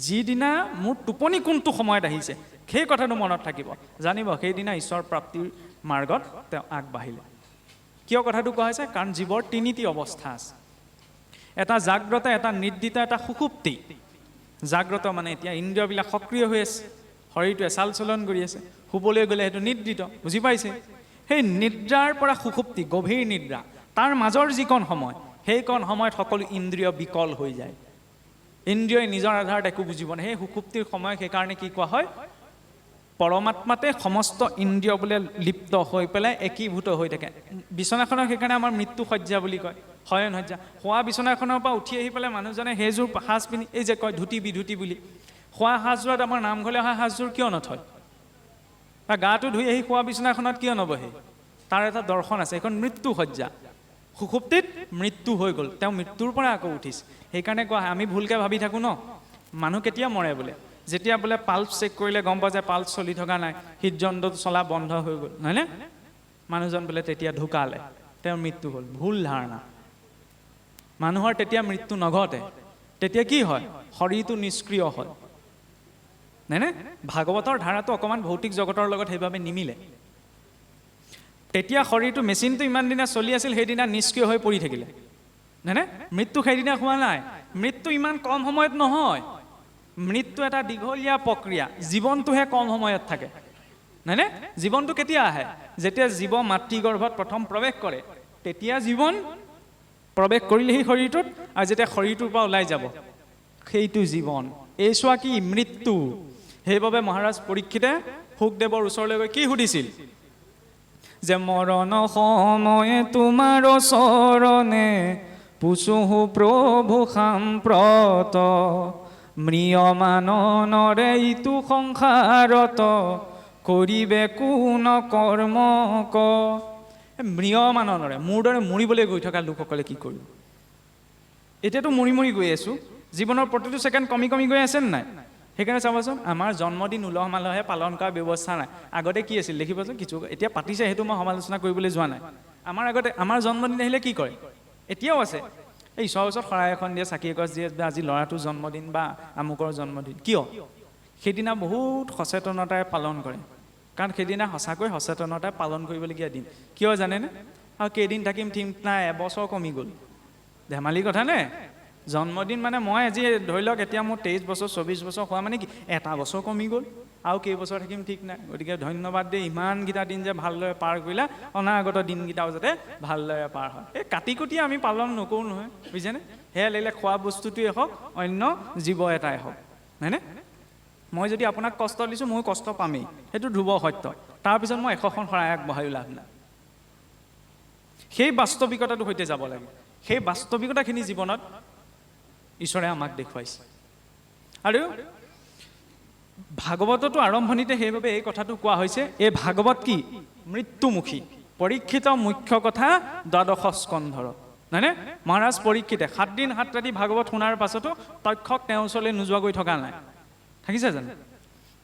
যিদিনা মোৰ টোপনি কোনটো সময়ত আহিছে সেই কথাটো মনত থাকিব, জানিব সেইদিনা ঈশ্বৰ প্ৰাপ্তিৰ মাৰ্গত তেওঁ আগবাঢ়িলে। কিয় কথাটো কোৱা হৈছে? কাৰণ জীৱৰ তিনিটি অৱস্থা আছে, এটা জাগ্ৰত, এটা নিদ্ৰিত, এটা সুষুপ্তি। জাগ্ৰত মানে এতিয়া ইন্দ্ৰিয়বিলাক সক্ৰিয় হৈ আছে, শৰীৰটোৱে চাল চলন কৰি আছে। শুবলৈ গ'লে সেইটো নিদ্ৰিত, বুজি পাইছে? সেই নিদ্ৰাৰ পৰা সুষুপ্তি, গভীৰ নিদ্ৰা, তাৰ মাজৰ যিকণ সময়, সেইকণ সময়ত সকলো ইন্দ্ৰিয় বিকল হৈ যায়। ইন্দ্ৰিয়ই নিজৰ আধাৰত একো বুজিব নাই। সেই সুষুপ্তিৰ সময়, সেইকাৰণে কি কোৱা হয়? পৰমাত্মাতে সমস্ত ইন্দ্ৰিয় বোলে লিপ্ত হৈ পেলাই একীভূত হৈ থাকে। বিচনাখনক সেইকাৰণে আমাৰ মৃত্যু শয্যা বুলি কয়, শয়ন শয্যা। শোৱা বিচনাখনৰ পৰা উঠি আহি পেলাই মানুহজনে সেইযোৰ সাজ পিন্ধি, এই যে কয় ধুতি বিধুতি বুলি, শোৱা সাজযোৰত আমাৰ নামঘৰলৈ অহা সাজযোৰ কিয় নথয়? বা গাটো ধুই আহি শোৱা বিচনাখনত কিয় নবহে? তাৰ এটা দৰ্শন আছে, এইখন মৃত্যু শয্যা। সুষুপ্তিত মৃত্যু হৈ গ'ল, তেওঁ মৃত্যুৰ পৰা আকৌ উঠিছে। সেইকাৰণে কোৱা হয়, আমি ভুলকৈ ভাবি থাকোঁ ন, মানুহ কেতিয়া মৰে বোলে? যেতিয়া বোলে পাল্স চেক কৰিলে গম পোৱা যায় পাল্স চলি থকা নাই, হৃদযন্ত্ৰটো চলা বন্ধ হৈ গ'ল, নহয়নে? মানুহজন বোলে তেতিয়া ঢুকালে, তেওঁৰ মৃত্যু হ'ল। ভুল ধাৰণা। মানুহৰ তেতিয়া মৃত্যু নঘটে। তেতিয়া কি হয়? শৰীৰটো নিষ্ক্ৰিয় হয়, নহয়নে? ভাগৱতৰ ধাৰাটো অকণমান ভৌতিক জগতৰ লগত সেইবাবে নিমিলে। তেতিয়া শৰীৰটো, মেচিনটো ইমান দিনা চলি আছিল, সেইদিনা নিষ্ক্ৰিয় হৈ পৰি থাকিলে, নহয়নে? মৃত্যু সেইদিনা হোৱা নাই। মৃত্যু ইমান কম সময়ত নহয়, মৃত্যু এটা দীঘলীয়া প্ৰক্ৰিয়া। জীৱনটোহে কম সময়ত থাকে, নহয়নে? জীৱনটো কেতিয়া আহে? যেতিয়া জীৱ মাতৃগৰ্ভত প্ৰথম প্ৰৱেশ কৰে, তেতিয়া জীৱন প্ৰৱেশ কৰিলে সেই শৰীৰটোত, আৰু যেতিয়া শৰীৰটোৰ পৰা ওলাই যাব সেইটো জীৱন। এই চোৱা কি মৃত্যু। সেইবাবে মহাৰাজ পৰীক্ষিতে শুকদেৱৰ ওচৰলৈ গৈ কি সুধিছিল? যে মৰণ সময়ে তোমাৰ চৰণে পুছুহু প্ৰভু সাম্প্ৰত, ম্ৰিয়মানৰে ইটো সংসাৰত, কৰিবে কোন কৰ্ম ক। ম্ৰিয়মানৰে, মোৰ দৰে মৰিবলৈ গৈ থকা লোকসকলে কি কৰিব? এতিয়াতো মৰি মৰি গৈ আছোঁ, জীৱনৰ প্ৰতিটো ছেকেণ্ড কমি কমি গৈ আছে নাই? সেইকাৰণে চাবচোন, আমাৰ জন্মদিন উলহ মালহে পালন কৰাৰ ব্যৱস্থা নাই। আগতে কি আছিল দেখিবচোন, কিছু এতিয়া পাতিছে, সেইটো মই সমালোচনা কৰিবলৈ যোৱা নাই। আগতে আমাৰ জন্মদিন আহিলে কি কৰে? এতিয়াও আছে, এই ঈশ্বৰৰ ওচৰত শৰাই এখন দিয়ে, চাকি এগছ দিয়ে, আজি ল'ৰাটোৰ জন্মদিন বা আমুকৰ জন্মদিন। কিয়? সেইদিনা বহুত সচেতনতাৰে পালন কৰে, কাৰণ সেইদিনা সঁচাকৈ সচেতনতাৰে পালন কৰিবলগীয়া দিন। কিয় জানেনে? আৰু কেইদিন থাকিম ঠিক নাই, এবছৰ কমি গ'ল। ধেমালি কথা নে? জন্মদিন মানে মই আজি ধৰি লওক, এতিয়া মোৰ 23 বছৰ 24 বছৰ হোৱা মানে কি, এটা বছৰ কমি গ'ল, আৰু কেইবছৰ থাকিম ঠিক নাই। গতিকে ধন্যবাদ দেই, ইমানকেইটা দিন যে ভালদৰে পাৰ কৰিলা, অনাগত দিনকেইটাও যাতে ভালদৰে পাৰ হয়। এই কাটি কুটি আমি পালন নকৰোঁ নহয়, বুজিছেনে? সেয়া লাগিলে খোৱা বস্তুটোৱেই হওক, অন্য জীৱ এটাই হওক, হয়নে? মই যদি আপোনাক কষ্ট দিছোঁ, মই কষ্ট পামেই, সেইটো ধ্ৰুৱ সত্য। তাৰপিছত মই 100খন শৰাই আগবঢ়ায়ো লাভ নাই। সেই বাস্তৱিকতাটোৰ সৈতে যাব লাগে। সেই বাস্তৱিকতাখিনি জীৱনত ঈশ্বৰে আমাক দেখুৱাইছে। আৰু ভাগৱততো আৰম্ভণিতে সেইবাবে এই কথাটো কোৱা হৈছে, এই ভাগৱত কি? মৃত্যুমুখী। পৰীক্ষিত মুখ্য কথা 12 স্কন্ধৰ, নহয়নে? মহাৰাজ পৰীক্ষিতে 7 দিন 7 ৰাতি ভাগৱত শুনাৰ পাছতো তক্ষক তেওঁৰ ওচৰলৈ নোযোৱাকৈ থকা নাই, থাকিছে জানো?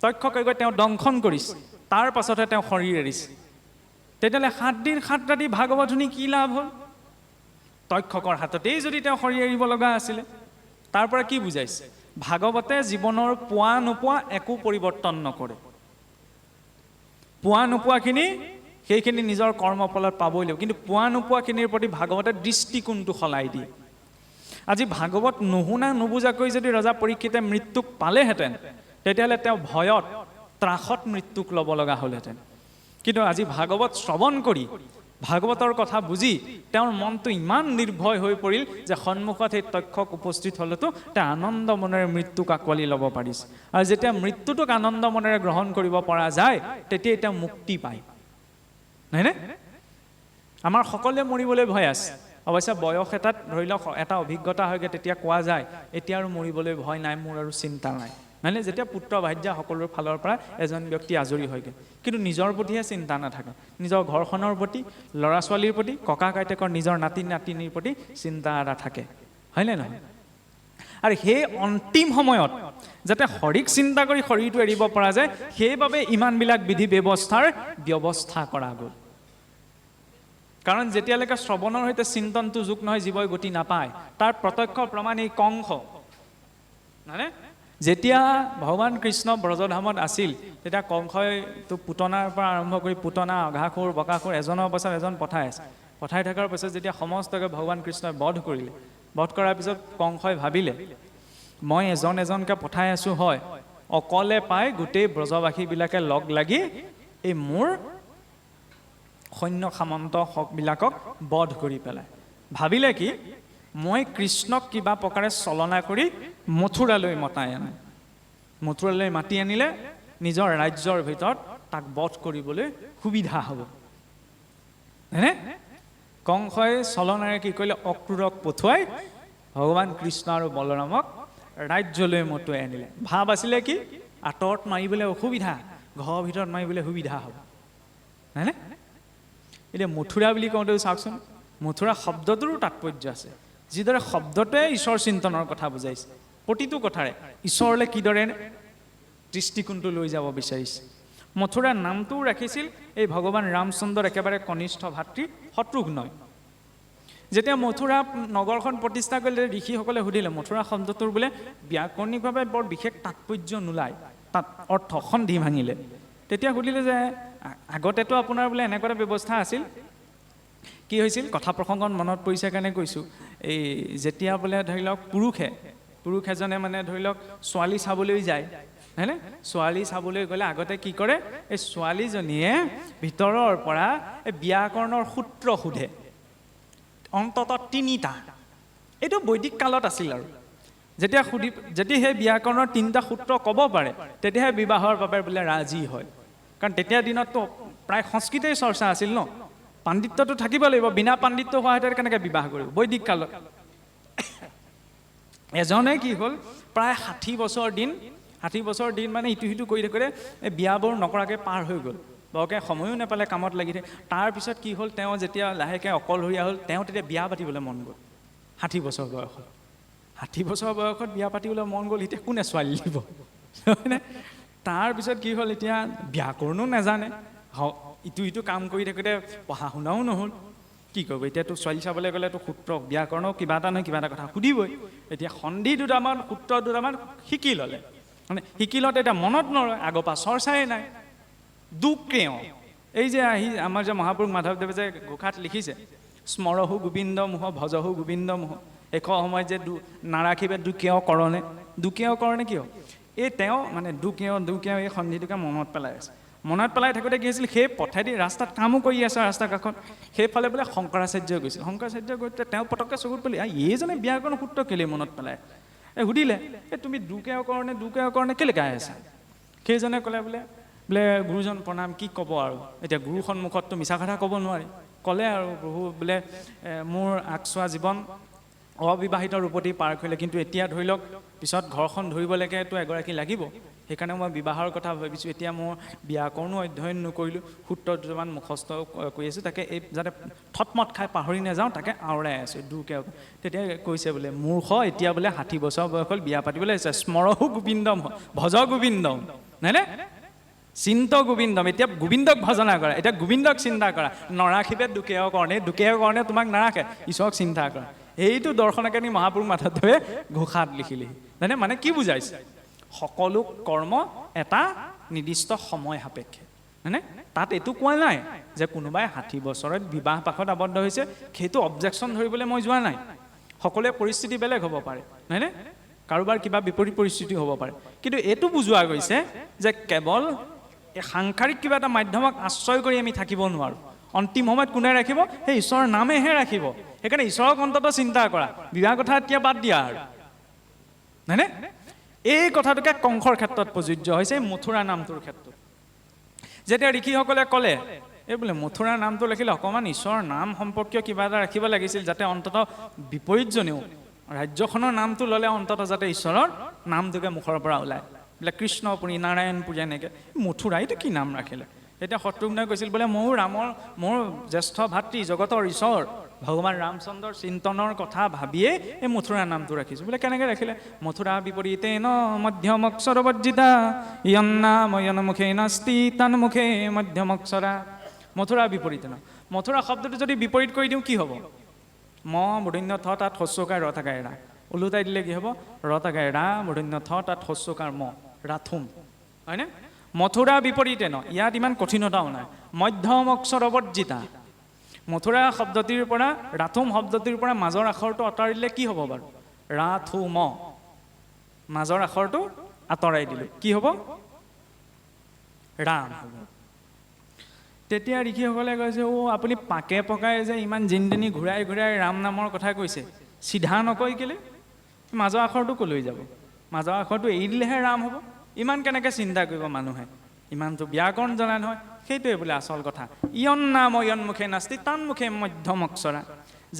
তক্ষকে গৈ তেওঁ দংশন কৰিছে, তাৰ পাছতহে তেওঁ শৰীৰ এৰিছে। তেতিয়াহ'লে 7 দিন 7 ৰাতি ভাগৱত শুনি কি লাভ হ'ল? তক্ষকৰ হাততেই যদি তেওঁ শৰীৰ এৰিব লগা আছিলে। তাৰ পৰা কি বুজাইছে? ভাগৱতে জীৱনৰ পোৱা নোপোৱা একো পৰিৱৰ্তন নকৰে। পোৱা নোপোৱাখিনি সেইখিনি নিজৰ কৰ্মফলত পাবই লাগিব, কিন্তু পোৱা নোপোৱাখিনিৰ প্ৰতি ভাগৱতে দৃষ্টিকোণটো সলাই দিয়ে। আজি ভাগৱত নুশুনা নুবুজাকৈ যদি ৰজা পৰীক্ষিতে মৃত্যুক পালেহেঁতেন, তেতিয়াহ'লে তেওঁ ভয়ত ত্ৰাসত মৃত্যুক ল'ব লগা হ'লহেঁতেন। কিন্তু আজি ভাগৱত শ্ৰৱণ কৰি, ভাগৱতৰ কথা বুজি তেওঁৰ মনটো ইমান নিৰ্ভয় হৈ পৰিল যে সন্মুখত সেই তক্ষক উপস্থিত হ'লেতো তেওঁ আনন্দ মনেৰে মৃত্যুক আঁকোৱালি ল'ব পাৰিছে। আৰু যেতিয়া মৃত্যুটোক আনন্দ মনেৰে গ্ৰহণ কৰিব পৰা যায়, তেতিয়াই তেওঁ মুক্তি পায়, নহয়নে? আমাৰ সকলোৱে মৰিবলৈ ভয় আছে। অৱশ্যে বয়স এটাত ধৰি লওক এটা অভিজ্ঞতা হয়গৈ, তেতিয়া কোৱা যায় এতিয়া আৰু মৰিবলৈ ভয় নাই, মোৰ আৰু চিন্তা নাই, নহয়নে? যেতিয়া পুত্ৰ ভাৰ্যা সকলোৰে ফালৰ পৰা এজন ব্যক্তি আজৰি হয়গৈ, কিন্তু নিজৰ প্ৰতিহে চিন্তা নাথাকে। নিজৰ ঘৰখনৰ প্ৰতি, ল'ৰা ছোৱালীৰ প্ৰতি, ককা আইতাকৰ নিজৰ নাতি নাতিনীৰ প্ৰতি চিন্তা এটা থাকে, হয়নে নহয়? আৰু সেই অন্তিম সময়ত যাতে হৰিক চিন্তা কৰি শৰীৰটো এৰিব পৰা যায়, সেইবাবে ইমানবিলাক বিধি ব্যৱস্থাৰ ব্যৱস্থা কৰা গ'ল। কাৰণ যেতিয়ালৈকে শ্ৰৱণৰ সৈতে চিন্তনটো যোগ নহয়, জীৱই গতি নাপায়। তাৰ প্ৰত্যক্ষ প্ৰমাণ এই কংস, নহয়নে? যেতিয়া ভগৱান কৃষ্ণ ব্ৰজধামত আছিল তেতিয়া কংসইটো পুতনাৰ পৰা আৰম্ভ কৰি পুতনা অঘাসুৰ বকাসুৰ এজনৰ পাছত এজন পঠাই আছে। পঠাই থকাৰ পাছত যেতিয়া সমস্তকে ভগৱান কৃষ্ণই বধ কৰিলে, বধ কৰাৰ পিছত কংসই ভাবিলে মই এজন এজনকৈ পঠাই আছোঁ হয়, অকলে পাই গোটেই ব্ৰজবাসীবিলাকে লগ লাগি এই মোৰ সৈন্য সামন্তবিলাকক বধ কৰি পেলায়। ভাবিলে কি মই কৃষ্ণক কিবা প্ৰকাৰে চলনা কৰি মথুৰালৈ মতাই আনে। মথুৰালৈ মাতি আনিলে নিজৰ ৰাজ্যৰ ভিতৰত তাক বধ কৰিবলৈ সুবিধা হ'ব। হয়নে? কংসই চলনাৰে কি কৰিলে অক্ৰূৰক পঠুৱাই ভগৱান কৃষ্ণ আৰু বলৰামক ৰাজ্যলৈ মতুৱাই আনিলে। ভাৱ আছিলে কি আঁতৰত মাৰিবলৈ অসুবিধা, ঘৰৰ ভিতৰত মাৰিবলৈ সুবিধা হ'ব। হয়নে? এতিয়া মথুৰা বুলি কওঁতেও চাওকচোন, মথুৰা শব্দটোৰো তাৎপৰ্য আছে। যিদৰে শব্দটোৱে ঈশ্বৰ চিন্তনৰ কথা বুজাইছে, প্ৰতিটো কথাৰে ঈশ্বৰলৈ কিদৰে দৃষ্টিকোণটো লৈ যাব বিচাৰিছে। মথুৰা নামটোও ৰাখিছিল এই ভগৱান ৰামচন্দ্ৰৰ একেবাৰে কনিষ্ঠ ভাতৃ শত্ৰুঘ্নই। যেতিয়া মথুৰা নগৰখন প্ৰতিষ্ঠা কৰিলে ঋষিসকলে সুধিলে মথুৰা শব্দটোৰ বোলে ব্যাকৰণিকভাৱে বৰ বিশেষ তাৎপৰ্য নোলায়, তাত অৰ্থ সন্ধি ভাঙিলে। তেতিয়া সুধিলে যে আগতেতো আপোনাৰ বোলে এনেকুৱা এটা ব্যৱস্থা আছিল, কি হৈছিল কথা প্ৰসংগত মনত পৰিছে কাৰণে কৈছোঁ। এই যেতিয়া বোলে ধৰি লওক পুৰুষ এজনে মানে ধৰি লওক ছোৱালী চাবলৈ যায়, হয়নে? ছোৱালী চাবলৈ গ'লে আগতে কি কৰে, এই ছোৱালীজনীয়ে ভিতৰৰ পৰা এই ব্যাকৰণৰ সূত্ৰ সোধে, অন্ততঃ 3টা। এইটো বৈদিক কালত আছিল আৰু যেতিয়া সেই ব্যাকৰণৰ 3টা সূত্ৰ ক'ব পাৰে তেতিয়াহে বিবাহৰ বাবে বোলে ৰাজি হয়। কাৰণ তেতিয়া দিনততো প্ৰায় সংস্কৃতেই চৰ্চা আছিল ন, পাণ্ডিত্যটো থাকিব লাগিব, বিনা পাণ্ডিত্য হোৱা হেঁতেন কেনেকৈ বিবাহ কৰিব বৈদিক কালত। এজনে কি হ'ল প্ৰায় 60 বছৰ দিন মানে ইটো সিটো কৰি থাকোঁতে এই বিয়াবোৰ নকৰাকৈ পাৰ হৈ গ'ল, বৰকৈ সময়ো নাপালে, কামত লাগি থাকে। তাৰপিছত কি হ'ল, তেওঁ যেতিয়া লাহেকৈ অকলশৰীয়া হ'ল, তেওঁ তেতিয়া বিয়া পাতিবলৈ মন গ'ল। 60 বছৰ বয়সত 60 বছৰ বয়সত বিয়া পাতিবলৈ মন গ'ল, এতিয়া কোনে ছোৱালী দিব? হয়নে? তাৰপিছত কি হ'ল, এতিয়া ব্যাকৰণো নাজানে, ইটো সিটো কাম কৰি থাকোঁতে পঢ়া শুনাও নহ'ল, কি কৰিব? এতিয়াতো ছোৱালী চাবলৈ গ'লেতো সূত্ৰ ব্যাকৰণৰ কিবা এটা নহয় কিবা এটা কথা সুধিবই। এতিয়া সন্ধি দুটামান সূত্ৰ দুটামান শিকি ল'লে, মানে শিকি লওঁতে এতিয়া মনত নৰয়, আগৰ পৰা চৰ্চাই নাই। দুকেও এই যে আমাৰ যে মহাপুৰুষ মাধৱদেৱে যে ঘোষাত লিখিছে, স্মৰহু গোবিন্দ মোহ ভজহু গোবিন্দ মোহ, শেষ সময়ত যে নাৰাখিবে দুকেও কৰণে কিয়? এই তেওঁ মানে দুকেও এই সন্ধিটোকে মনত পেলাই আছে। মনত পেলাই থাকোঁতে কি হৈছিল, সেই পথেদি ৰাস্তাত কামো কৰি আছে, ৰাস্তাৰ কাষত সেইফালে বোলে শংকৰাচাৰ্য গৈছিল। শংকৰাচাৰ্য গৈ তেওঁ পটককৈ চকুত পেলাই এইজনে ব্যাকৰণ সূত্ৰ কেলেই মনত পেলাই। সুধিলে তুমি দুকেও কৰণে কেলৈ গাই আছা? সেইজনে ক'লে বোলে গুৰুজন প্ৰণাম, কি ক'ব আৰু, এতিয়া গুৰু সন্মুখততো মিছা কথা ক'ব নোৱাৰি। ক'লে আৰু প্ৰভু বোলে মোৰ আগছোৱা জীৱন অবিবাহিত ৰূপতি পাৰ কৰিলে, কিন্তু এতিয়া ধৰি লওক পিছত ঘৰখন ধৰিবলৈকেতো এগৰাকী লাগিব, সেইকাৰণে মই বিবাহৰ কথা ভাবিছোঁ। এতিয়া মই ব্যাকৰণো অধ্যয়ন নকৰিলোঁ, সূত্ৰ দুটামান মুখস্থ কৰি আছোঁ, তাকে এই যাতে থটমত খাই পাহৰি নাযাওঁ তাকে আওৰাই আছোঁ দুকে। তেতিয়া কৈছে বোলে মূৰ্খ, এতিয়া বোলে 60 বছৰ বয়স হ'ল, বিয়া পাতিবলৈ আহিছে। স্মৰহু গোবিন্দম ভজ গোবিন্দম, নহয়নে? চিন্ত গোবিন্দম, এতিয়া গোবিন্দক ভজনা কৰা, এতিয়া গোবিন্দক চিন্তা কৰা। নৰাখিবে দুকেও কৰণে তোমাক নাৰাখে, ঈশ্বৰক চিন্তা কৰা। এইটো দৰ্শনকাৰী মহাপুৰুষ মাধৱদেৱে ঘোষাত লিখিলেহি। মানে কি বুজাইছে? সকলো কৰ্ম এটা নিৰ্দিষ্ট সময় সাপেক্ষে, হয়নে? তাত এইটো কোৱা নাই যে কোনোবাই 60 বছৰত বিবাহ পাশত আবদ্ধ হৈছে, সেইটো অবজেকশ্যন ধৰিবলৈ মই যোৱা নাই। সকলোৱে পৰিস্থিতি বেলেগ হ'ব পাৰে, নহয়নে? কাৰোবাৰ কিবা বিপৰীত পৰিস্থিতি হ'ব পাৰে, কিন্তু এইটো বুজোৱা গৈছে যে কেৱল এই সাংসাৰিক কিবা এটা মাধ্যমক আশ্ৰয় কৰি আমি থাকিব নোৱাৰোঁ। অন্তিম সময়ত কোনে ৰাখিব? সেই ঈশ্বৰৰ নামেহে ৰাখিব। সেইকাৰণে ঈশ্বৰক অন্ততঃ চিন্তা কৰা, বিবাহ কথা এতিয়া বাদ দিয়া আৰু, নহয়নে? এই কথাটোকে কংসৰ ক্ষেত্ৰত প্ৰযোজ্য হৈছে, মথুৰা নামটোৰ ক্ষেত্ৰত। যেতিয়া ঋষিসকলে ক'লে এই বোলে মথুৰা নামটো লিখিলে অকণমান ঈশ্বৰৰ নাম সম্পৰ্কীয় কিবা এটা ৰাখিব লাগিছিল, যাতে অন্ততঃ বিপৰীতজনেও ৰাজ্যখনৰ নামটো ল'লে অন্ততঃ যাতে ঈশ্বৰৰ নামটোকে মুখৰ পৰা ওলায়, বোলে কৃষ্ণপুৰী, নাৰায়ণপুৰী, এনেকৈ। মথুৰা এইটো কি নাম ৰাখিলে? তেতিয়া শত্ৰুঘ্নই কৈছিল বোলে মোৰ জ্যেষ্ঠ ভাতৃ জগতৰ ঈশ্বৰ ভগৱান ৰামচন্দ্ৰৰ চিন্তনৰ কথা ভাবিয়েই এই মথুৰা নামটো ৰাখিছোঁ। বোলে কেনেকৈ ৰাখিলে? মথুৰা বিপৰীতে ন মধ্যমক্ষৰবৰ্জিতা য়ন্নাময়ন মুখে নাস্তি তন্মুখে মধ্যমক্ষৰা। মথুৰা বিপৰীতে ন, মথুৰা শব্দটো যদি বিপৰীত কৰি দিওঁ কি হ'ব? ম মূৰ্ধন্য থ তাত হস্যকায় ৰ থাকায় ৰা, ওলোটাই দিলে কি হ'ব ৰতাগাই ৰা মূৰ্ধন্য থ তাত হস্যকাৰ ম ৰাথুম হয়নে মথুৰা বিপৰীতে ন ইয়াত ইমান কঠিনতাও নাই মধ্যম অক্ষৰৱৰ্জিতা মথুৰা শব্দটিৰ পৰা ৰাথুম শব্দটিৰ পৰা মাজৰ আখৰটো আঁতৰাই কি হ'ব বাৰু ৰাথুম মাজৰ আখৰটো আঁতৰাই দিলোঁ কি হ'ব ৰাম হ'ব তেতিয়া ঋষিসকলে কৈছে আপুনি পাকে পকাই যে ইমান জিনদিনী ঘূৰাই ঘূৰাই ৰাম নামৰ কথা কৈছে চিধা নকৈ কেলে মাজৰ আখৰটো কলৈ যাব মাজৰ আখৰটো এৰি দিলেহে ৰাম হ'ব ইমান কেনেকৈ চিন্তা কৰিব মানুহে ইমানটো ব্যাকৰণ জনা নহয় সেইটোৱে বোলে আচল কথা ইয়ন নাম ইয়ন মুখে নাস্তি তান মুখে মধ্যম অক্ষৰা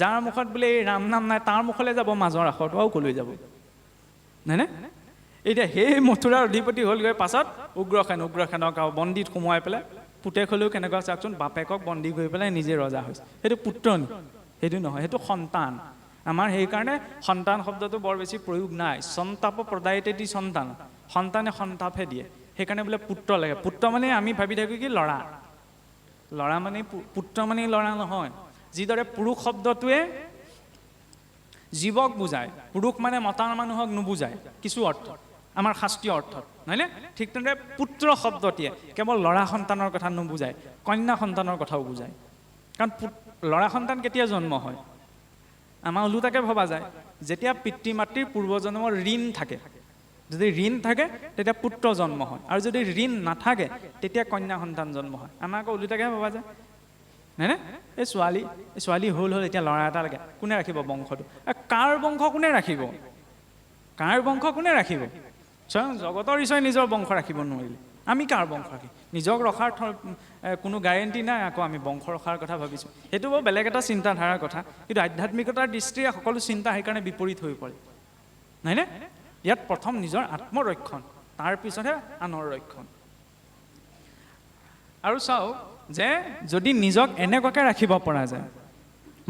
যাৰ মুখত বোলে এই ৰাম নাম নাই তাৰ মুখলৈ যাব মাজৰ আখৰটো আৰু কলৈ যাব হয়নে এতিয়া সেই মথুৰাৰ অধিপতি হ'লগৈ পাছত উগ্ৰসেনক আৰু বন্দীত সোমোৱাই পেলাই পুতেক হ'লেও কেনেকুৱা চাওকচোন বাপেকক বন্দী কৰি পেলাই নিজে ৰজা হৈছে সেইটো পুত্ৰ নি সেইটো নহয় সেইটো সন্তান আমাৰ সেইকাৰণে সন্তান শব্দটো বৰ বেছি প্ৰয়োগ নাই সন্তাপ প্ৰদায়তে দি সন্তান সন্তানে সন্তাপহে দিয়ে সেইকাৰণে বোলে পুত্ৰ লাগে পুত্ৰ মানে আমি ভাবি থাকোঁ কি ল'ৰা মানে পুত্ৰ মানে ল'ৰা নহয় যিদৰে পুৰুষ শব্দটোৱে জীৱক বুজায় পুৰুষ মানে মতা মানুহক নুবুজায় কিছু অৰ্থ আমাৰ শাস্ত্ৰীয় অৰ্থত নহয়নে ঠিক তেনেদৰে পুত্ৰ শব্দটিয়ে কেৱল ল'ৰা সন্তানৰ কথা নুবুজায় কন্যা সন্তানৰ কথাও বুজায় কাৰণ ল'ৰা সন্তান কেতিয়া জন্ম হয় আমাৰ ওলোটাকে ভবা যায় যেতিয়া পিতৃ মাতৃৰ পূৰ্বজন্মৰ ঋণ থাকে যদি ঋণ থাকে তেতিয়া পুত্ৰ জন্ম হয় আৰু যদি ঋণ নাথাকে তেতিয়া কন্যা সন্তান জন্ম হয় আমাৰ আকৌ ওলোটাকে ভবা যায় নহয়নে এই ছোৱালী হ'ল এতিয়া ল'ৰা এটা লাগে কোনে ৰাখিব বংশটো কাৰ বংশ কোনে ৰাখিব স্বয়ং জগতৰ ঈশ্বৰে নিজৰ বংশ ৰাখিব নোৱাৰিলে আমি কাৰ বংশ ৰাখিম নিজক ৰখাৰ কোনো গেৰেণ্টি নাই আকৌ আমি বংশ ৰখাৰ কথা ভাবিছোঁ সেইটো বৰ বেলেগ এটা চিন্তাধাৰাৰ কথা কিন্তু আধ্যাত্মিকতাৰ দৃষ্টিৰে সকলো চিন্তা সেইকাৰণে বিপৰীত হৈ পৰে নহয়নে ইয়াত প্ৰথম নিজৰ আত্মৰক্ষণ তাৰপিছতহে আনৰ ৰক্ষণ আৰু চাওক যে যদি নিজক এনেকুৱাকৈ ৰাখিব পৰা যায়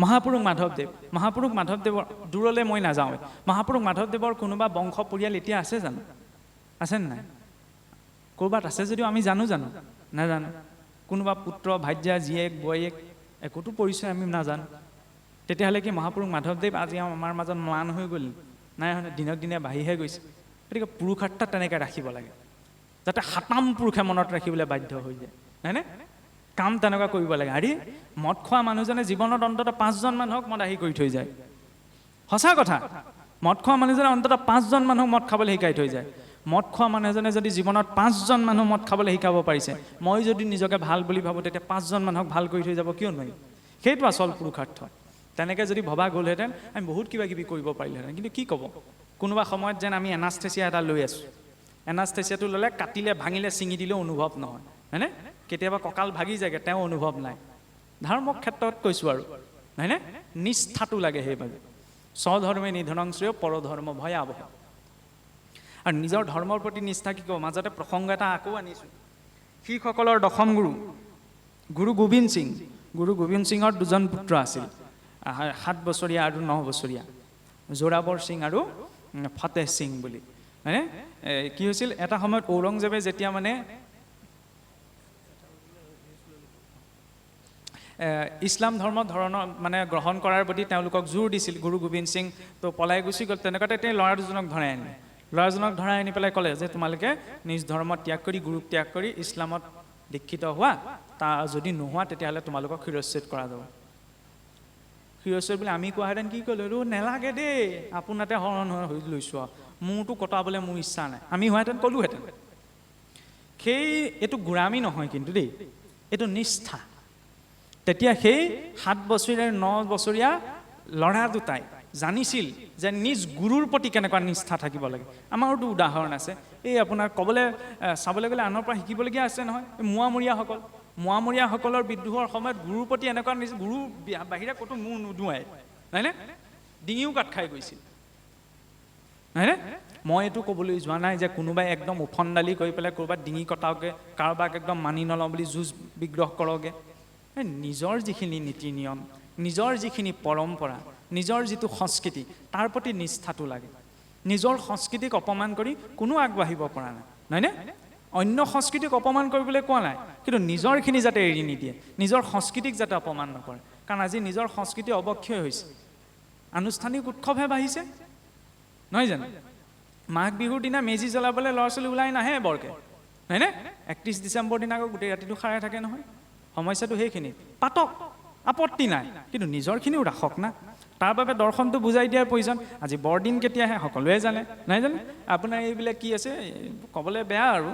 মহাপুৰুষ মাধৱদেৱৰ দূৰলৈ মই নাযাওঁ মহাপুৰুষ মাধৱদেৱৰ কোনোবা বংশ পৰিয়াল এতিয়া আছে জানো আছেনে নাই ক'ৰবাত আছে যদিও আমি জানো নাজানো কোনোবা পুত্ৰ ভাৰ্যা জীয়েক বোৱাৰীয়েক একোতো পৰিচয় আমি নাজানো তেতিয়াহ'লে কি মহাপুৰুষ মাধৱদেৱ আজি আমাৰ মাজত ম্লান হৈ গ'ল নাই দিনক দিনে বাঢ়িহে গৈছে গতিকে পুৰুষাৰ্থ তেনেকৈ ৰাখিব লাগে যাতে সাতাম পুৰুষে মনত ৰাখিবলৈ বাধ্য হৈ যায় হয়নে কাম তেনেকুৱা কৰিব লাগে আৰে মদ খোৱা মানুহজনে জীৱনত অন্ততঃ 5জন মানুহক মদ আহি কৰি থৈ যায় সঁচা কথা মদ খোৱা মানুহজনে অন্ততঃ 5জন মানুহক মদ খাবলৈ শিকাই থৈ যায় মদ খোৱা মানুহজনে যদি জীৱনত 5জন মানুহ মদ খাবলৈ শিকাব পাৰিছে মই যদি নিজকে ভাল বুলি ভাবোঁ তেতিয়া 5জন মানুহক ভাল কৰি থৈ যাব কিয় নোৱাৰিম সেইটো আচল পুৰুষাৰ্থ তেনেকৈ যদি ভবা গ'লহেঁতেন আমি বহুত কিবা কিবি কৰিব পাৰিলোহেঁতেন কিন্তু কি ক'ব কোনোবা সময়ত যেন আমি এনাস্থেচিয়া এটা লৈ আছোঁ এনাস্থেচিয়াটো ল'লে কাটিলে ভাঙিলে ছিঙি দিলেও অনুভৱ নহয় হয়নে কেতিয়াবা কঁকাল ভাগি যায়গৈ তেওঁ অনুভৱ নাই ধৰ্মৰ ক্ষেত্ৰত কৈছোঁ আৰু হয়নে নিষ্ঠাটো লাগে সেইবাবে স্বধৰ্মে নিধনং শ্ৰেয় পৰধৰ্ম ভয়াৱহ আৰু নিজৰ ধৰ্মৰ প্ৰতি নিষ্ঠা কি ক'ব মাজতে প্ৰসংগ এটা আকৌ আনিছোঁ শিখসকলৰ দশম গুৰু গোবিন্দ সিঙৰ 2জন পুত্ৰ আছিল 7 বছৰীয়া আৰু 9 বছৰীয়া জোৰাবৰ সিং আৰু ফতেহ সিং বুলি হয়নে কি হৈছিল এটা সময়ত ঔৰংজেবে যেতিয়া মানে ইছলাম ধৰণৰ মানে গ্ৰহণ কৰাৰ প্ৰতি তেওঁলোকক জোৰ দিছিল গুৰু গোবিন্দ সিং তো পলাই গুচি গ'ল তেনেকুৱাতে তেওঁ ল'ৰা দুজনক ধৰাই আনি পেলাই ক'লে যে তোমালোকে নিজ ধৰ্ম ত্যাগ কৰি গুৰুক ত্যাগ কৰি ইছলামত দীক্ষিত হোৱা যদি নোহোৱা তেতিয়াহ'লে তোমালোকক শিৰচ্ছেদ কৰা যাব শিৰচ্ছেদ বুলি আমি কোৱাহেঁতেন কি ক'লো নেলাগে দেই আপোনাতে শৰণ হৈ লৈছোঁ আৰু মোৰতো কটাবলৈ মোৰ ইচ্ছা নাই আমি হোৱাহেঁতেন ক'লোহেঁতেন এইটো গোড়ামী নহয় কিন্তু দেই এইটো নিষ্ঠা তেতিয়া সেই 7 বছৰীয়া 9 বছৰীয়া ল'ৰা দুটাই জানিছিল যে নিজ গুৰুৰ প্ৰতি কেনেকুৱা নিষ্ঠা থাকিব লাগে আমাৰতো উদাহৰণ আছে এই আপোনাৰ চাবলৈ গ'লে আনৰ পৰা শিকিবলগীয়া আছে নহয় মোৱামৰীয়াসকলৰ বিদ্ৰোহৰ সময়ত গুৰুৰ প্ৰতি এনেকুৱা গুৰু বাহিৰে ক'তো মূৰ নুদুৱাই হয়নে ডিঙিও কাট খাই গৈছিল হয়নে মই এইটো ক'বলৈ যোৱা নাই যে কোনোবাই একদম উফন্দালি কৰি পেলাই ক'ৰবাত ডিঙি কটাওকে কাৰোবাক একদম মানি নলওঁ বুলি যুঁজ বিগ্ৰহ কৰকে নিজৰ যিখিনি নীতি নিয়ম নিজৰ যিখিনি পৰম্পৰা নিজৰ যিটো সংস্কৃতি তাৰ প্ৰতি নিষ্ঠাটো লাগে নিজৰ সংস্কৃতিক অপমান কৰি কোনো আগবাঢ়িব পৰা নাই নহয়নে অন্য সংস্কৃতিক অপমান কৰিবলৈ কোৱা নাই কিন্তু নিজৰখিনি যাতে এৰি নিদিয়ে নিজৰ সংস্কৃতিক যাতে অপমান নকৰে কাৰণ আজি নিজৰ সংস্কৃতি অৱক্ষয় হৈছে আনুষ্ঠানিক উৎসৱহে বাঢ়িছে নহয় জানো? মাঘ বিহুৰ দিনা মেজি জ্বলাবলৈ ল'ৰা ছোৱালী ওলাই নাহে বৰকে, হয়নে? 31 ডিচেম্বৰ দিনা আকৌ গোটেই ৰাতিটো সাৰে থাকে নহয়। সমস্যাটো সেইখিনি। পাতক, আপত্তি নাই, কিন্তু নিজৰখিনিও ৰাখক না। তাৰ বাবে দৰ্শনটো বুজাই দিয়াৰ প্ৰয়োজন। আজি বৰদিন কেতিয়া আহে সকলোৱে জানে, নাই জানে? আপোনাৰ এইবিলাক কি আছে ক'বলৈ বেয়া আৰু,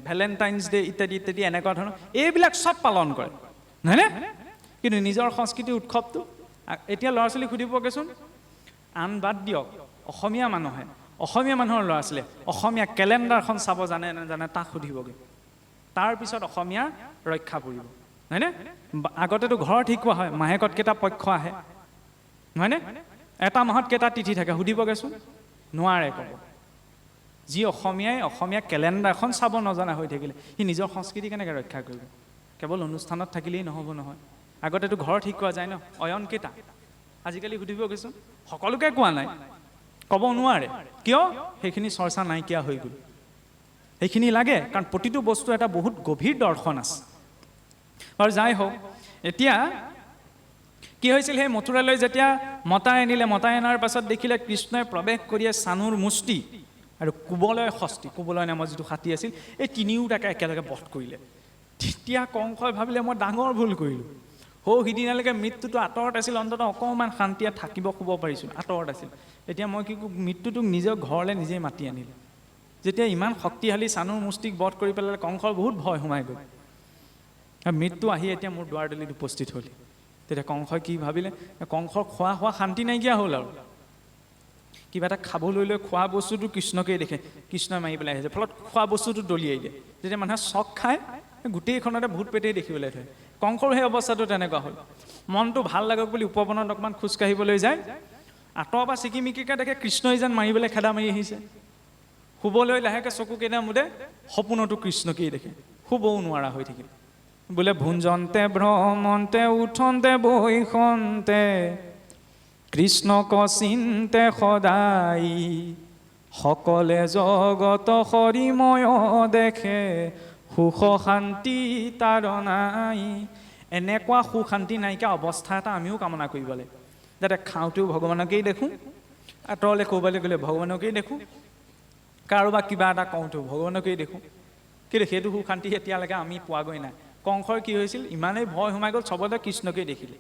ভেলেণ্টাইন্স ডে ইত্যাদি ইত্যাদি এনেকুৱা ধৰণৰ এইবিলাক চব পালন কৰে, নহয়নে? কিন্তু নিজৰ সংস্কৃতিৰ উৎসৱটো এতিয়া ল'ৰা ছোৱালীক সুধিবগৈচোন। আন বাদ দিয়ক, অসমীয়া মানুহৰ ল'ৰা ছোৱালীয়ে অসমীয়া কেলেণ্ডাৰখন চাব জানে নাজানে তাক সুধিবগৈ। তাৰপিছত অসমীয়া ৰক্ষা পৰিব, হয়নে? আগতেতো ঘৰত শিকোৱা হয় মাহেকত কেইটা পক্ষ আহে, নহয়নে? এটা মাহত কেইটা তিথি থাকে সুধিবগৈচোন, নোৱাৰে ক'ব। যি অসমীয়া কেলেণ্ডাৰখন চাব নজনা হৈ থাকিলে সি নিজৰ সংস্কৃতি কেনেকৈ ৰক্ষা কৰিব? কেৱল অনুষ্ঠানত থাকিলেই নহ'ব নহয়। আগতেতো ঘৰত শিকোৱা যায় ন, অয়ন কেইটা, আজিকালি সুধিবগৈচোন। সকলোকে কোৱা নাই, ক'ব নোৱাৰে। কিয়? সেইখিনি চৰ্চা নাইকিয়া হৈ গ'ল। সেইখিনি লাগে, কাৰণ প্ৰতিটো বস্তু এটা বহুত গভীৰ দৰ্শন আছে। আৰু যাই হওক, এতিয়া কি হৈছিল, সেই মথুৰালৈ যেতিয়া মতাই আনিলে, মতাই অনাৰ পাছত দেখিলে কৃষ্ণই প্ৰৱেশ কৰিয়ে চানুৰ মুষ্টি আৰু কুবলয় ষষ্ঠী, কুবলয় নামৰ যিটো হাতী আছিল, এই তিনিওটাকে একেলগে বধ কৰিলে। তেতিয়া কংসই ভাবিলে মই ডাঙৰ ভুল কৰিলোঁ। সিদিনালৈকে মৃত্যুটো আঁতৰত আছিল, অন্ততঃ অকণমান শান্তিয়ে থাকিব শুব পাৰিছোঁ, আঁতৰত আছিল। এতিয়া মই কি মৃত্যুটোক নিজৰ ঘৰলৈ নিজেই মাতি আনিলোঁ। যেতিয়া ইমান শক্তিশালী চানুৰ মুষ্টিক বধ কৰি পেলালে কংসৰ বহুত ভয় সোমাই গ'ল। মৃত্যু আহি এতিয়া মোৰ দুৱাৰদলিত উপস্থিত হ'ল। তেতিয়া কংসই কি ভাবিলে, কংসৰ খোৱা শান্তি নাইকিয়া হ'ল আৰু। কিবা এটা খাবলৈ লৈ খোৱা বস্তুটো কৃষ্ণকেই দেখে, কৃষ্ণই মাৰি পেলাই আহিছে, ফলত খোৱা বস্তুটো দলিয়াই দিয়ে। যেতিয়া মানুহে চক খায় গোটেইখনতে ভূত পেটেই দেখিবলৈ থয়। কংসৰ সেই অৱস্থাটো তেনেকুৱা হ'ল। মনটো ভাল লাগক বুলি উপবনত অকণমান খোজকাঢ়িবলৈ যায়, আঁতৰৰ পৰা চিকিমিকিকে দেখে কৃষ্ণই যেন মাৰিবলৈ খেদা মাৰি আহিছে। শুবলৈ লাহেকৈ চকুকেইটা মুদে, সপোনতো কৃষ্ণকেই দেখে, শুবও নোৱাৰা হৈ থাকিল। বোলে ভুঞ্জন্তে ভ্ৰমন্তে উঠন্তে বৈষন্তে কৃষ্ণক চিন্তে সদায়, সকলে জগত হৰিময় দেখে, সুখ শান্তি তাৰ নাই। এনেকুৱা সুখ শান্তি নাইকিয়া অৱস্থা এটা আমিও কামনা কৰিব লাগে, যাতে খাওঁতেও ভগৱানকেই দেখোঁ, আঁতৰলৈ ক'ৰবালৈ গ'লে ভগৱানকেই দেখোঁ, কাৰোবাক কিবা এটা কওঁতেও ভগৱানকেই দেখোঁ। কিন্তু সেইটো সুখ শান্তি এতিয়ালৈকে আমি পোৱাগৈ নাই। কংসৰ কি হৈছিল, ইমানেই ভয় সোমাই গ'ল, চবতে কৃষ্ণকেই দেখিলে,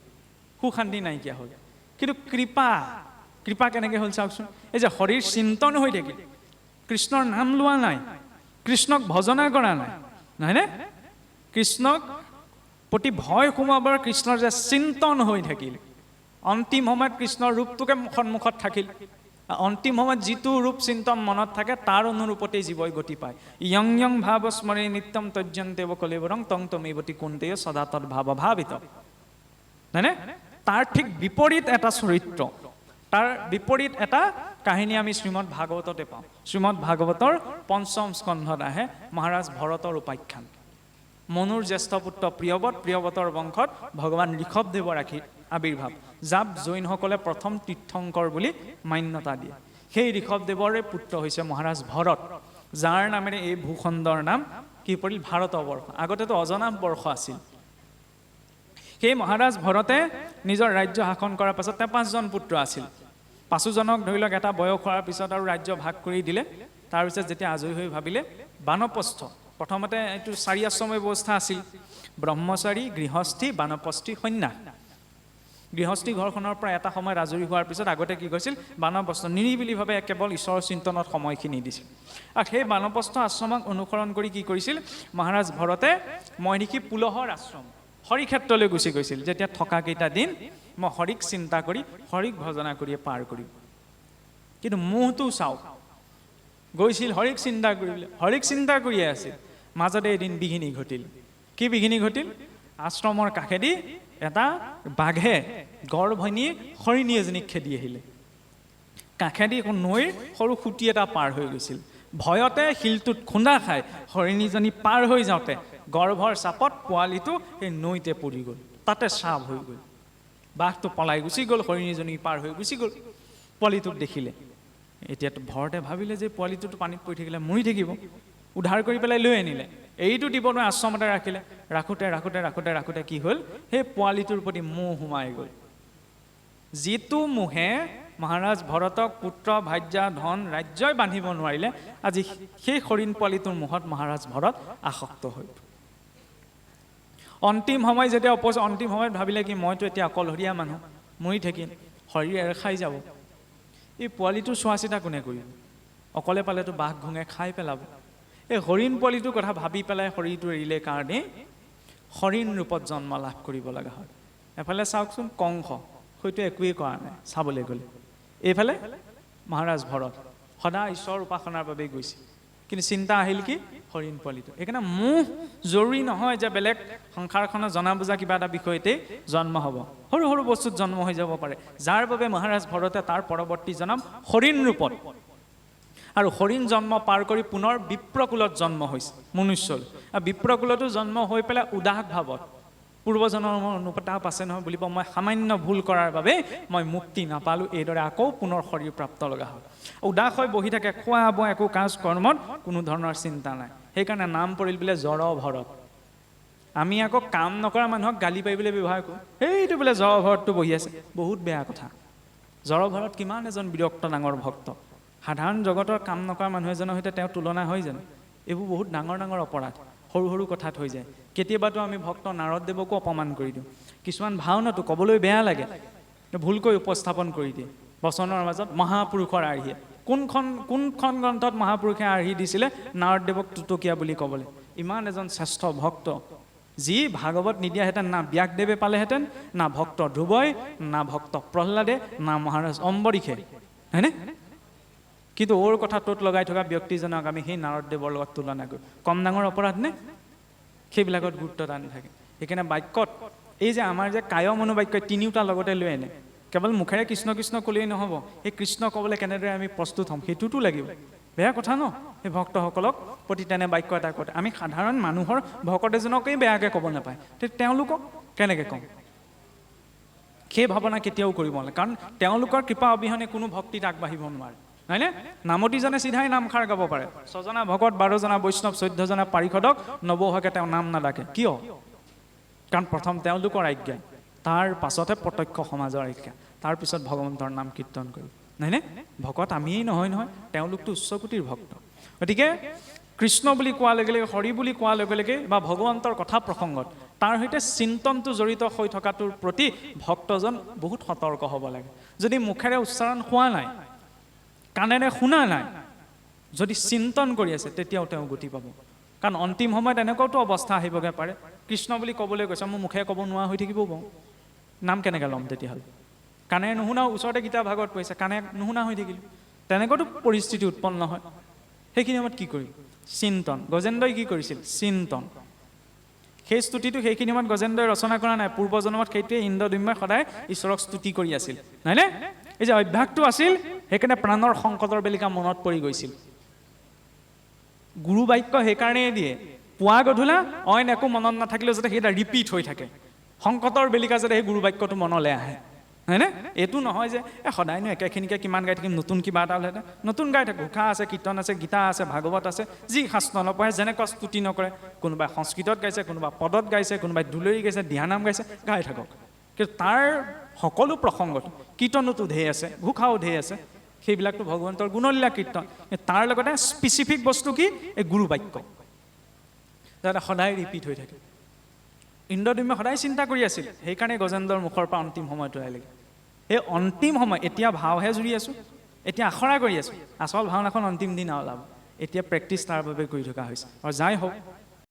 সুখ শান্তি নাইকিয়া হ'ল। কিন্তু কৃপা কেনেকৈ হ'ল চাওকচোন। এই যে হৰিৰ চিন্তন হৈ থাকিল, কৃষ্ণৰ নাম লোৱা নাই, কৃষ্ণক ভজনা কৰা নাই, নহয়নে? কৃষ্ণক প্ৰতি ভয় সোমাবৰ কৃষ্ণৰ যে চিন্তন হৈ থাকিল, অন্তিম সময়ত কৃষ্ণৰ ৰূপটোকে সন্মুখত থাকিল। অন্তিম সময়ত যিটো ৰূপ চিন্তন মনত থাকে তাৰ অনুৰূপতেই জীৱই গতি পায়। ইয়ং ইয়ং ভাৱ স্মৰে নিত্যম তজ্জন্তেব কলেবৰং তং তমেবতী কুন্তেয় সদা তৎ ভাৱ ভাবিত, হয়নে? তাৰ ঠিক বিপৰীত এটা চৰিত্ৰ, তাৰ বিপৰীত এটা কাহিনী আমি শ্ৰীমদ ভাগৱততে পাওঁ। শ্ৰীমদ ভাগৱতৰ ৫ম স্কন্ধত আহে মহাৰাজ ভৰতৰ উপাখ্যান। মনুৰ জ্যেষ্ঠ পুত্ৰ প্ৰিয়ৱতৰ বংশত ভগৱান ঋষভদেৱৰ আৱিৰ্ভাৱ, যাক জৈনসকলে প্ৰথম তীৰ্থংকৰ বুলি মান্যতা দিয়ে। সেই ঋষভদেৱৰে পুত্ৰ হৈছে মহাৰাজ ভৰত, যাৰ নামেৰে এই ভূখণ্ডৰ নাম কি পৰিল, ভাৰতবৰ্ষ। আগতেতো অজনা বৰ্ষ আছিল। সেই মহাৰাজ ভৰতে নিজৰ ৰাজ্য শাসন কৰাৰ পাছত তেওঁ 5জন পুত্ৰ আছিল। 5জনক ধৰি লওক এটা বয়স হোৱাৰ পিছত আৰু ৰাজ্য ভাগ কৰি দিলে। তাৰপিছত যেতিয়া আজৰি হৈ ভাবিলে বানপ্ৰস্থ, প্ৰথমতে এইটো 4 আশ্ৰমৰ ব্যৱস্থা আছিল, ব্ৰহ্মচাৰী, গৃহস্থী, বানপ্ৰস্থী, সন্ন্যাস। গৃহস্থী ঘৰখনৰ পৰা এটা সময়ত আজৰি হোৱাৰ পিছত আগতে কি কৈছিল, বানপ্ৰস্থ নিৰিবিলিভাৱে কেৱল ঈশ্বৰৰ চিন্তনত সময়খিনি দিছিল। আৰু সেই বানপ্ৰস্থ আশ্ৰমক অনুসৰণ কৰি কি কৰিছিল মহাৰাজ ভৰতে, মই দেখি পুলহৰ আশ্ৰম হৰি ক্ষেত্ৰলৈ গুচি গৈছিল। যেতিয়া থকা কেইটা দিন মই হৰিক চিন্তা কৰি হৰিক ভজনা কৰিয়ে পাৰ কৰিম। কিন্তু মোহটো চাওক, গৈছিল হৰিক চিন্তা কৰিবলৈ, হৰিক চিন্তা কৰিয়ে আছিল। মাজতে এদিন বিঘিনি ঘটিল। কি বিঘিনি ঘটিল? আশ্ৰমৰ কাষেদি এটা বাঘে গৰ্ভণী হৰিণী এজনীক খেদি আহিলে। কাষেদি নৈৰ সৰু খুটি এটা পাৰ হৈ গৈছিল। ভয়তে শিলটোত খুন্দা খাই হৰিণীজনী পাৰ হৈ যাওঁতে গৰ্ভৰ চাপত পোৱালিটো সেই নৈতে পৰি গ'ল, তাতে চাপ হৈ গ'ল। বাঘটো পলাই গুচি গ'ল, হৰিণীজনী পাৰ হৈ গুচি গ'ল। পোৱালিটোক দেখিলে, এতিয়াতো ভৰতে ভাবিলে যে পোৱালিটোতো পানীত পৰি থাকিলে মৰি থাকিব, উদ্ধাৰ কৰি পেলাই লৈ আনিলে। এইটো দিব নোৱাৰে, আশ্ৰমতে ৰাখিলে। ৰাখোঁতে কি হ'ল, সেই পোৱালিটোৰ প্ৰতি মোহ সোমাই গ'ল। যিটো মোহে মহাৰাজ ভৰতক পুত্ৰ ভাৰ্যা ধন ৰাজ্যই বান্ধিব নোৱাৰিলে আজি সেই হৰিণ পোৱালিটোৰ মুখত মহাৰাজ ভৰত আসক্ত হৈ অন্তিম সময় যেতিয়া অন্তিম সময়ত ভাবিলে কি মইতো এতিয়া অকলশৰীয়া মানুহ মৰি থাকিম শৰীৰ এৰ খাই যাব এই পোৱালিটো চোৱা চিতা কোনে কৰিব অকলে পালেতো বাঘ ঘুঙে খাই পেলাব এই হৰিণ পোৱালিটোৰ কথা ভাবি পেলাই শৰীৰটো এৰিলে কাৰণে হৰিণ ৰূপত জন্ম লাভ কৰিব লগা হয় এফালে চাওকচোন কংস হয়তো একোৱেই কৰা নাই চাবলৈ গ'লে এইফালে মহাৰাজ ভৰত সদায় ঈশ্বৰ উপাসনাৰ বাবে গৈছে কিন্তু চিন্তা আহিল কি হৰিণ পোৱালিটো সেইকাৰণে মোহ জৰুৰী নহয় যে বেলেগ সংসাৰখনত জনা বুজা কিবা এটা বিষয়তে জন্ম হ'ব সৰু সৰু বস্তুত জন্ম হৈ যাব পাৰে যাৰ বাবে মহাৰাজ ভৰতে তাৰ পৰৱৰ্তী জন্ম হৰিণ ৰূপত আৰু হৰিণ জন্ম পাৰ কৰি পুনৰ বিপ্ৰকুলত জন্ম হৈছে মনুষ্যলৈ আৰু বিপ্ৰকুলতো জন্ম হৈ পেলাই উদাস ভাৱত পূৰ্বজন্মৰ অনুতাপ আছে নহয় বুলিব মই সামান্য ভুল কৰাৰ বাবে মই মুক্তি নাপালোঁ এইদৰে আকৌ পুনৰ শৰীৰ প্ৰাপ্ত লগা হয় উদাস হৈ বহি থাকে খোৱা বোৱা একো কাজ কৰ্মত কোনো ধৰণৰ চিন্তা নাই সেইকাৰণে নাম পৰিল বোলে জড় ভৰত আমি আকৌ কাম নকৰা মানুহক গালি পাৰিবলৈ ব্যৱহাৰ কৰোঁ সেইটো বোলে জড় ভৰতটো বহি আছে বহুত বেয়া কথা জড় ভৰত কিমান এজন বিৰক্ত ডাঙৰ ভক্ত সাধাৰণ জগতৰ কাম নকৰা মানুহ এজনৰ সৈতে তেওঁ তুলনা হয় জানো এইবোৰ বহুত ডাঙৰ ডাঙৰ অপৰাধ সৰু সৰু কথাত হৈ যায় কেতিয়াবাতো আমি ভক্ত নাৰদদেৱকো অপমান কৰি দিওঁ কিছুমান ভাওনাটো ক'বলৈ বেয়া লাগে ভুলকৈ উপস্থাপন কৰি দিয়ে বচনৰ মাজত মহাপুৰুষৰ আৰ্হিয়ে কোনখন গ্ৰন্থত মহাপুৰুষে আৰ্হি দিছিলে নাৰদদেৱক টুটকীয়া বুলি ক'বলৈ ইমান এজন শ্ৰেষ্ঠ ভক্ত যি ভাগৱত নিদিয়াহেঁতেন না ব্যাসদেৱে পালেহেঁতেন না ভক্ত ধ্ৰুৱই না ভক্ত প্ৰহ্লাদে না মহাৰাজ অম্বৰীষে হয়নে কিন্তু ওৰ কথা তত লগাই থকা ব্যক্তিজনক আমি সেই নাৰদদেৱৰ লগত তুলনা কৰোঁ কম ডাঙৰ অপৰাধ নে সেইবিলাকত গুৰুত্ব টানি থাকে সেইকাৰণে বাক্যত এই যে আমাৰ যে কায় মনোবাক্য তিনিওটা লগতে লৈ আনে কেৱল মুখেৰে কৃষ্ণ কৃষ্ণ ক'লেই নহ'ব সেই কৃষ্ণ ক'বলৈ কেনেদৰে আমি প্ৰস্তুত হ'ম সেইটোতো লাগিব বেয়া কথা ন সেই ভক্তসকলক প্ৰতি তেনে বাক্য এটা কয় আমি সাধাৰণ মানুহৰ ভকত এজনকেই বেয়াকৈ ক'ব নাপায় তেওঁলোকক কেনেকৈ ক'ম সেই ভাৱনা কেতিয়াও কৰিব নালাগে কাৰণ তেওঁলোকৰ কৃপা অবিহনে কোনো ভক্তিত আগবাঢ়িব নোৱাৰে হয়নে নামতিজনে চিধাই নামষাৰ গাব পাৰে 6জনা ভকত 12জনা বৈষ্ণৱ 14জনা পাৰিষদক নবৌহাকে তেওঁ নাম নাডাকে কিয় কাৰণ প্ৰথম তেওঁলোকৰ আজ্ঞা তাৰ পাছতহে প্ৰত্যক্ষ সমাজৰ আজ্ঞা তাৰপিছত ভগৱন্তৰ নাম কীৰ্তন কৰি নহয়নে ভকত আমিয়েই নহয় তেওঁলোকতো উচ্চকোটিৰ ভক্ত গতিকে কৃষ্ণ বুলি কোৱাৰ লগে লগে হৰি বুলি কোৱাৰ লগে লগে বা ভগৱন্তৰ কথা প্ৰসংগত তাৰ সৈতে চিন্তনটো জড়িত হৈ থকাটোৰ প্ৰতি ভক্তজন বহুত সতৰ্ক হ'ব লাগে যদি মুখেৰে উচ্চাৰণ হোৱা নাই কাণেৰে শুনা নাই যদি চিন্তন কৰি আছে তেতিয়াও তেওঁ গতি পাব কাৰণ অন্তিম সময়ত এনেকুৱাটো অৱস্থা আহিবগৈ পাৰে কৃষ্ণ বুলি ক'বলৈ গৈছে মোৰ মুখে ক'ব নোৱাৰা হৈ থাকিব পাৰোঁ নাম কেনেকৈ ল'ম তেতিয়াহ'লে কাণেৰে নুশুনাও ওচৰতে গীতা ভাগৱত পঢ়িছে কাণে নুশুনা হৈ থাকিলোঁ তেনেকুৱাতো পৰিস্থিতি উৎপন্ন হয় সেইখিনি সময়ত কি কৰিম চিন্তন গজেন্দ্ৰই কি কৰিছিল চিন্তন সেই স্তুতিটো সেইখিনি সময়ত গজেন্দ্ৰই ৰচনা কৰা নাই পূৰ্বজন্মত সেইটোৱে ইন্দ্ৰদ্যুম্নই সদায় ঈশ্বৰক স্তুতি কৰি আছিল নহয়নে এই যে অভ্যাসটো আছিল সেইকাৰণে প্ৰাণৰ সংকটৰ বেলিকা মনত পৰি গৈছিল গুৰু বাক্য সেইকাৰণেই দিয়ে পুৱা গধূলা অইন একো মনত নাথাকিলেও যাতে সেইটা ৰিপিট হৈ থাকে সংকটৰ বেলিকা যাতে সেই গুৰু বাক্যটো মনলৈ আহে হয়নে এইটো নহয় যে সদায়নো একেখিনিকে কিমান গাই থাকিম নতুন কিবা এটা হ'লে নতুন গাই থাকোঁ ঘোষা আছে কীৰ্তন আছে গীতা আছে ভাগৱত আছে যি শাস্ত্ৰ নপঢ়ে যেনেকুৱা স্তুতি নকৰে কোনোবাই সংস্কৃতত গাইছে কোনোবা পদত গাইছে কোনোবাই দুলৰি গাইছে দিহানাম গাইছে গাই থাকক কিন্তু তাৰ সকলো প্ৰসংগত কীৰ্তনতো ঢেৰ আছে ঘোষাও ঢেৰ আছে সেইবিলাকতো ভগৱন্তৰ গুণলীলা কীৰ্তন তাৰ লগতে স্পেচিফিক বস্তু কি এই গুৰু বাক্য যাতে সদায় ৰিপিট হৈ থাকে ইন্দ্ৰদ্যুম্নই সদায় চিন্তা কৰি আছিল সেইকাৰণে গজেন্দ্ৰৰ মুখৰ পৰা অন্তিম সময়টো আহিলেগৈ এই অন্তিম সময় এতিয়া ভাওহে জুৰি আছোঁ এতিয়া আখৰা কৰি আছোঁ আচল ভাওনাখন অন্তিম দিন ওলাব এতিয়া প্ৰেক্টিচ তাৰ বাবে কৰি থকা হৈছে আৰু যাই হওক